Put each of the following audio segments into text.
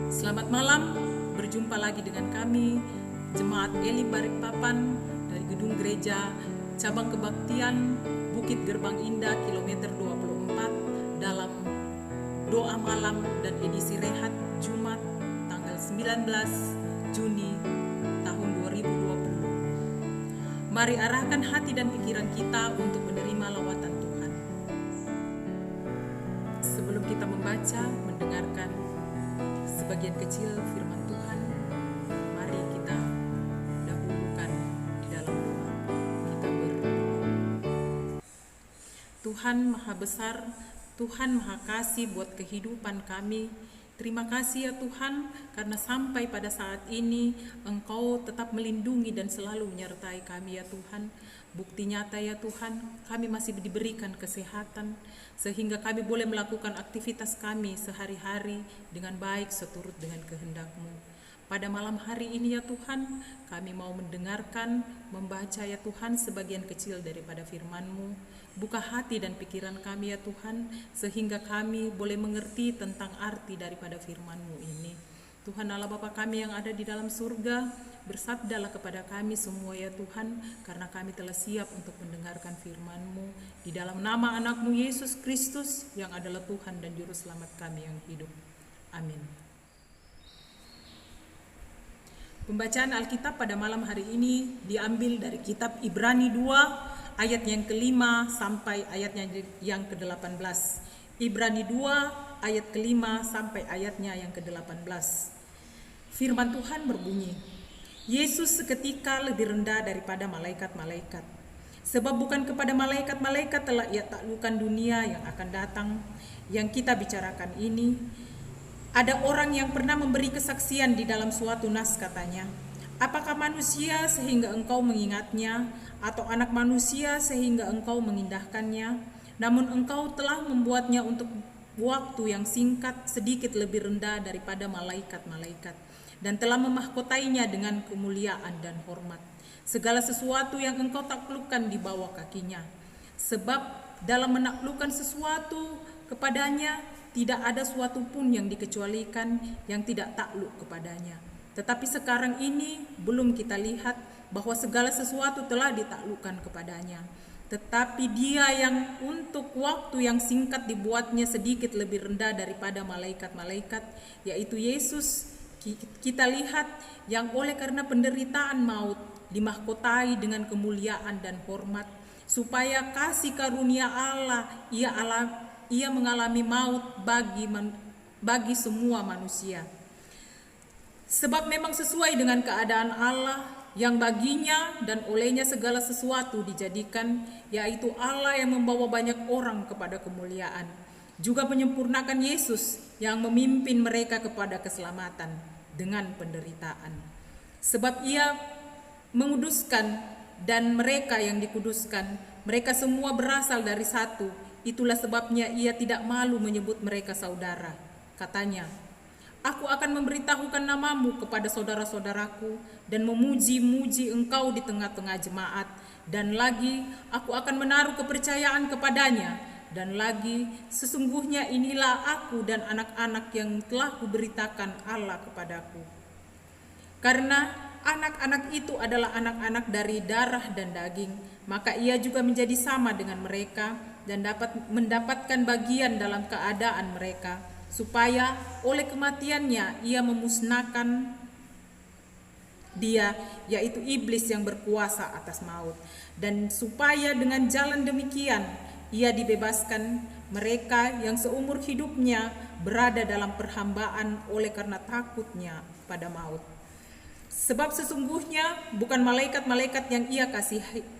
Selamat malam, berjumpa lagi dengan kami Jemaat Elim Balikpapan dari Gedung Gereja Cabang Kebaktian Bukit Gerbang Indah kilometer 24 dalam doa malam dan edisi rehat Jumat tanggal 19 Juni tahun 2020. Mari arahkan hati dan pikiran kita untuk menerima lawatan Tuhan. Sebelum kita membaca, mendengarkan sebagian kecil firman Tuhan, mari kita dahulukan di dalam doa. Kita berdoa. Tuhan Maha Besar, Tuhan Maha Kasih buat kehidupan kami. Terima kasih ya Tuhan, karena sampai pada saat ini Engkau tetap melindungi dan selalu menyertai kami ya Tuhan. Bukti nyata ya Tuhan, kami masih diberikan kesehatan, sehingga kami boleh melakukan aktivitas kami sehari-hari dengan baik seturut dengan kehendak-Mu. Pada malam hari ini ya Tuhan, kami mau mendengarkan, membaca ya Tuhan sebagian kecil daripada firman-Mu. Buka hati dan pikiran kami ya Tuhan, sehingga kami boleh mengerti tentang arti daripada firman-Mu ini. Tuhan Allah Bapa kami yang ada di dalam surga, bersabdalah kepada kami semua ya Tuhan, karena kami telah siap untuk mendengarkan firman-Mu. Di dalam nama anak-Mu Yesus Kristus yang adalah Tuhan dan Juru Selamat kami yang hidup. Amin. Pembacaan Alkitab pada malam hari ini diambil dari kitab Ibrani 2 ayat yang kelima sampai ayatnya yang ke-18. Ibrani 2 ayat kelima sampai ayatnya yang ke-18. Firman Tuhan berbunyi, Yesus seketika lebih rendah daripada malaikat-malaikat. Sebab bukan kepada malaikat-malaikat telah ia taklukkan dunia yang akan datang. Yang kita bicarakan ini, ada orang yang pernah memberi kesaksian di dalam suatu nas, katanya, apakah manusia sehingga engkau mengingatnya, atau anak manusia sehingga engkau mengindahkannya? Namun engkau telah membuatnya untuk waktu yang singkat sedikit lebih rendah daripada malaikat-malaikat, dan telah memahkotainya dengan kemuliaan dan hormat. Segala sesuatu yang engkau taklukkan di bawah kakinya. Sebab dalam menaklukkan sesuatu kepadanya, tidak ada suatu pun yang dikecualikan yang tidak takluk kepadanya. Tetapi sekarang ini belum kita lihat bahwa segala sesuatu telah ditaklukkan kepadanya. Tetapi dia yang untuk waktu yang singkat dibuatnya sedikit lebih rendah daripada malaikat-malaikat, yaitu Yesus, kita lihat yang oleh karena penderitaan maut dimahkotai dengan kemuliaan dan hormat, supaya kasih karunia Allah ia mengalami maut bagi semua manusia. Sebab memang sesuai dengan keadaan Allah yang baginya dan olehnya segala sesuatu dijadikan, yaitu Allah yang membawa banyak orang kepada kemuliaan, juga menyempurnakan Yesus yang memimpin mereka kepada keselamatan dengan penderitaan. Sebab ia menguduskan, dan mereka yang dikuduskan, mereka semua berasal dari satu. Itulah sebabnya ia tidak malu menyebut mereka saudara. Katanya, aku akan memberitahukan namamu kepada saudara-saudaraku dan memuji-muji engkau di tengah-tengah jemaat. Dan lagi, aku akan menaruh kepercayaan kepadanya. Dan lagi, sesungguhnya inilah aku dan anak-anak yang telah kuberitakan Allah kepadaku. Karena anak-anak itu adalah anak-anak dari darah dan daging, maka ia juga menjadi sama dengan mereka dan dapat mendapatkan bagian dalam keadaan mereka, supaya oleh kematiannya ia memusnahkan dia, yaitu iblis yang berkuasa atas maut, dan supaya dengan jalan demikian ia dibebaskan mereka yang seumur hidupnya berada dalam perhambaan oleh karena takutnya pada maut. Sebab sesungguhnya bukan malaikat-malaikat yang ia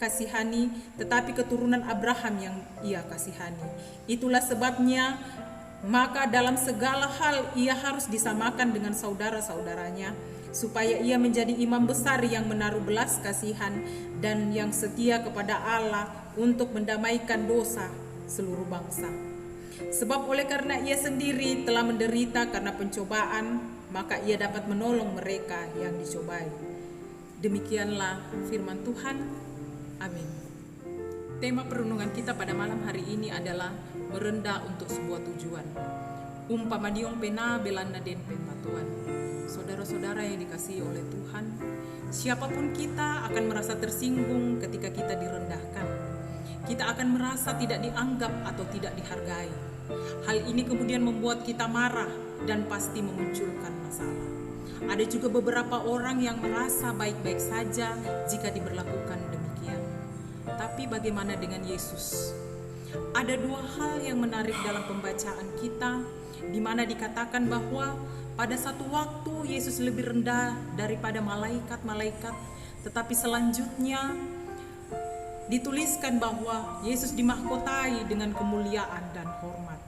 kasihani, tetapi keturunan Abraham yang ia kasihani. Itulah sebabnya maka dalam segala hal ia harus disamakan dengan saudara-saudaranya, supaya ia menjadi imam besar yang menaruh belas kasihan dan yang setia kepada Allah untuk mendamaikan dosa seluruh bangsa. Sebab oleh karena ia sendiri telah menderita karena pencobaan, maka ia dapat menolong mereka yang dicobai. Demikianlah firman Tuhan. Amin. Tema perenungan kita pada malam hari ini adalah merendah untuk sebuah tujuan. Umpama diong pena belanda den pempatuan. Saudara-saudara yang dikasihi oleh Tuhan, siapapun kita akan merasa tersinggung ketika kita direndahkan. Kita akan merasa tidak dianggap atau tidak dihargai. Hal ini kemudian membuat kita marah dan pasti memunculkan masalah. Ada juga beberapa orang yang merasa baik-baik saja jika diberlakukan demikian. Tapi bagaimana dengan Yesus? Ada dua hal yang menarik dalam pembacaan kita, di mana dikatakan bahwa pada satu waktu Yesus lebih rendah daripada malaikat-malaikat, tetapi selanjutnya dituliskan bahwa Yesus dimahkotai dengan kemuliaan dan hormat.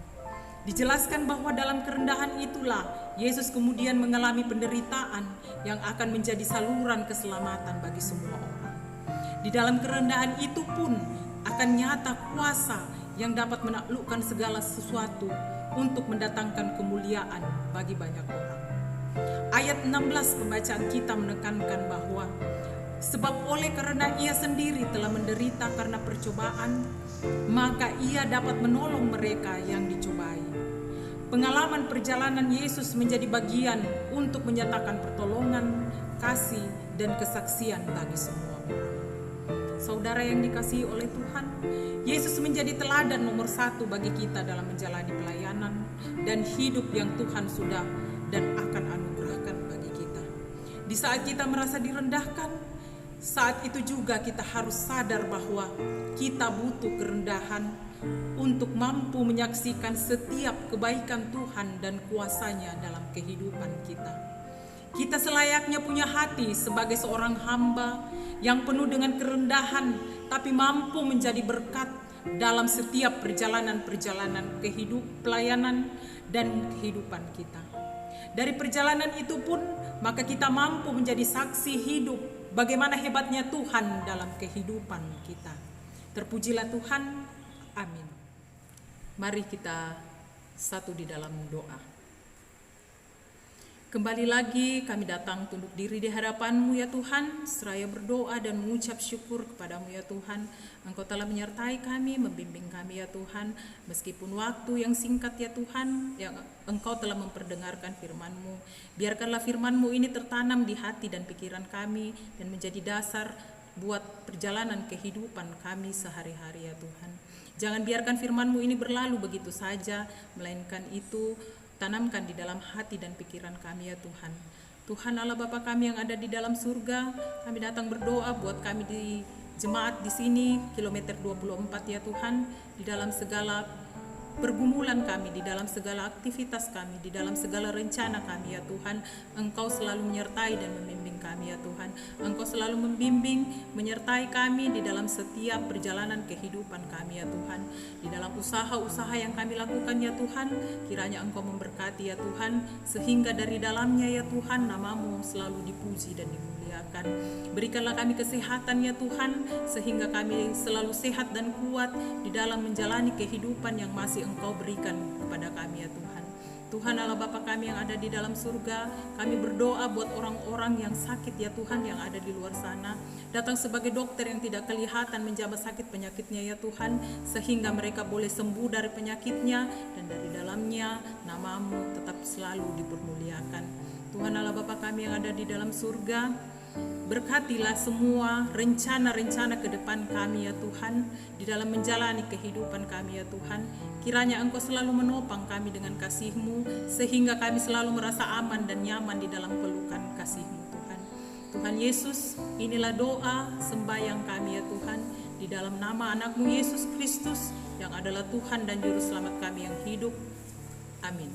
Dijelaskan bahwa dalam kerendahan itulah Yesus kemudian mengalami penderitaan yang akan menjadi saluran keselamatan bagi semua orang. Di dalam kerendahan itu pun akan nyata kuasa yang dapat menaklukkan segala sesuatu untuk mendatangkan kemuliaan bagi banyak orang. Ayat 16 pembacaan kita menekankan bahwa sebab oleh karena ia sendiri telah menderita karena percobaan, maka ia dapat menolong mereka yang dicobai. Pengalaman perjalanan Yesus menjadi bagian untuk menyatakan pertolongan, kasih, dan kesaksian bagi semua orang. Saudara yang dikasihi oleh Tuhan, Yesus menjadi teladan nomor 1 bagi kita dalam menjalani pelayanan dan hidup yang Tuhan sudah dan akan anugerahkan bagi kita. Di saat kita merasa direndahkan, saat itu juga kita harus sadar bahwa kita butuh kerendahan untuk mampu menyaksikan setiap kebaikan Tuhan dan kuasa-Nya dalam kehidupan kita. Kita selayaknya punya hati sebagai seorang hamba yang penuh dengan kerendahan, tapi mampu menjadi berkat dalam setiap perjalanan-perjalanan pelayanan dan kehidupan kita. Dari perjalanan itu pun, maka kita mampu menjadi saksi hidup bagaimana hebatnya Tuhan dalam kehidupan kita. Terpujilah Tuhan. Amin. Mari kita satu di dalam doa. Kembali lagi kami datang tunduk diri di hadapan-Mu ya Tuhan, seraya berdoa dan mengucap syukur kepada-Mu ya Tuhan. Engkau telah menyertai kami, membimbing kami ya Tuhan, meskipun waktu yang singkat ya Tuhan, yang Engkau telah memperdengarkan firman-Mu. Biarkanlah firman-Mu ini tertanam di hati dan pikiran kami dan menjadi dasar buat perjalanan kehidupan kami sehari-hari ya Tuhan. Jangan biarkan firman-Mu ini berlalu begitu saja, melainkan itu tanamkan di dalam hati dan pikiran kami ya Tuhan. Tuhan Allah Bapa kami yang ada di dalam surga, kami datang berdoa buat kami di jemaat di sini, kilometer 24 ya Tuhan, di dalam segala pergumulan kami, di dalam segala aktivitas kami, di dalam segala rencana kami ya Tuhan. Engkau selalu menyertai dan membimbing kami ya Tuhan. Engkau selalu membimbing, menyertai kami di dalam setiap perjalanan kehidupan kami ya Tuhan. Di dalam usaha-usaha yang kami lakukan ya Tuhan, kiranya Engkau memberkati ya Tuhan, sehingga dari dalamnya ya Tuhan nama-Mu selalu dipuji dan dimuliakan. Berikanlah kami kesehatan ya Tuhan, sehingga kami selalu sehat dan kuat di dalam menjalani kehidupan yang masih Engkau berikan kepada kami ya Tuhan. Tuhan Allah Bapa kami yang ada di dalam surga, kami berdoa buat orang-orang yang sakit ya Tuhan, yang ada di luar sana. Datang sebagai dokter yang tidak kelihatan menjamah sakit penyakitnya ya Tuhan, sehingga mereka boleh sembuh dari penyakitnya, dan dari dalamnya nama-Mu tetap selalu dipermuliakan. Tuhan Allah Bapa kami yang ada di dalam surga, berkatilah semua rencana-rencana ke depan kami ya Tuhan, di dalam menjalani kehidupan kami ya Tuhan. Kiranya Engkau selalu menopang kami dengan kasih-Mu, sehingga kami selalu merasa aman dan nyaman di dalam pelukan kasih-Mu Tuhan. Tuhan Yesus, inilah doa sembahyang kami ya Tuhan, di dalam nama anak-Mu Yesus Kristus yang adalah Tuhan dan Juru Selamat kami yang hidup. Amin.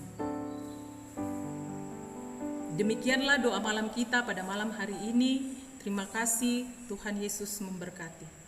Demikianlah doa malam kita pada malam hari ini. Terima kasih, Tuhan Yesus memberkati.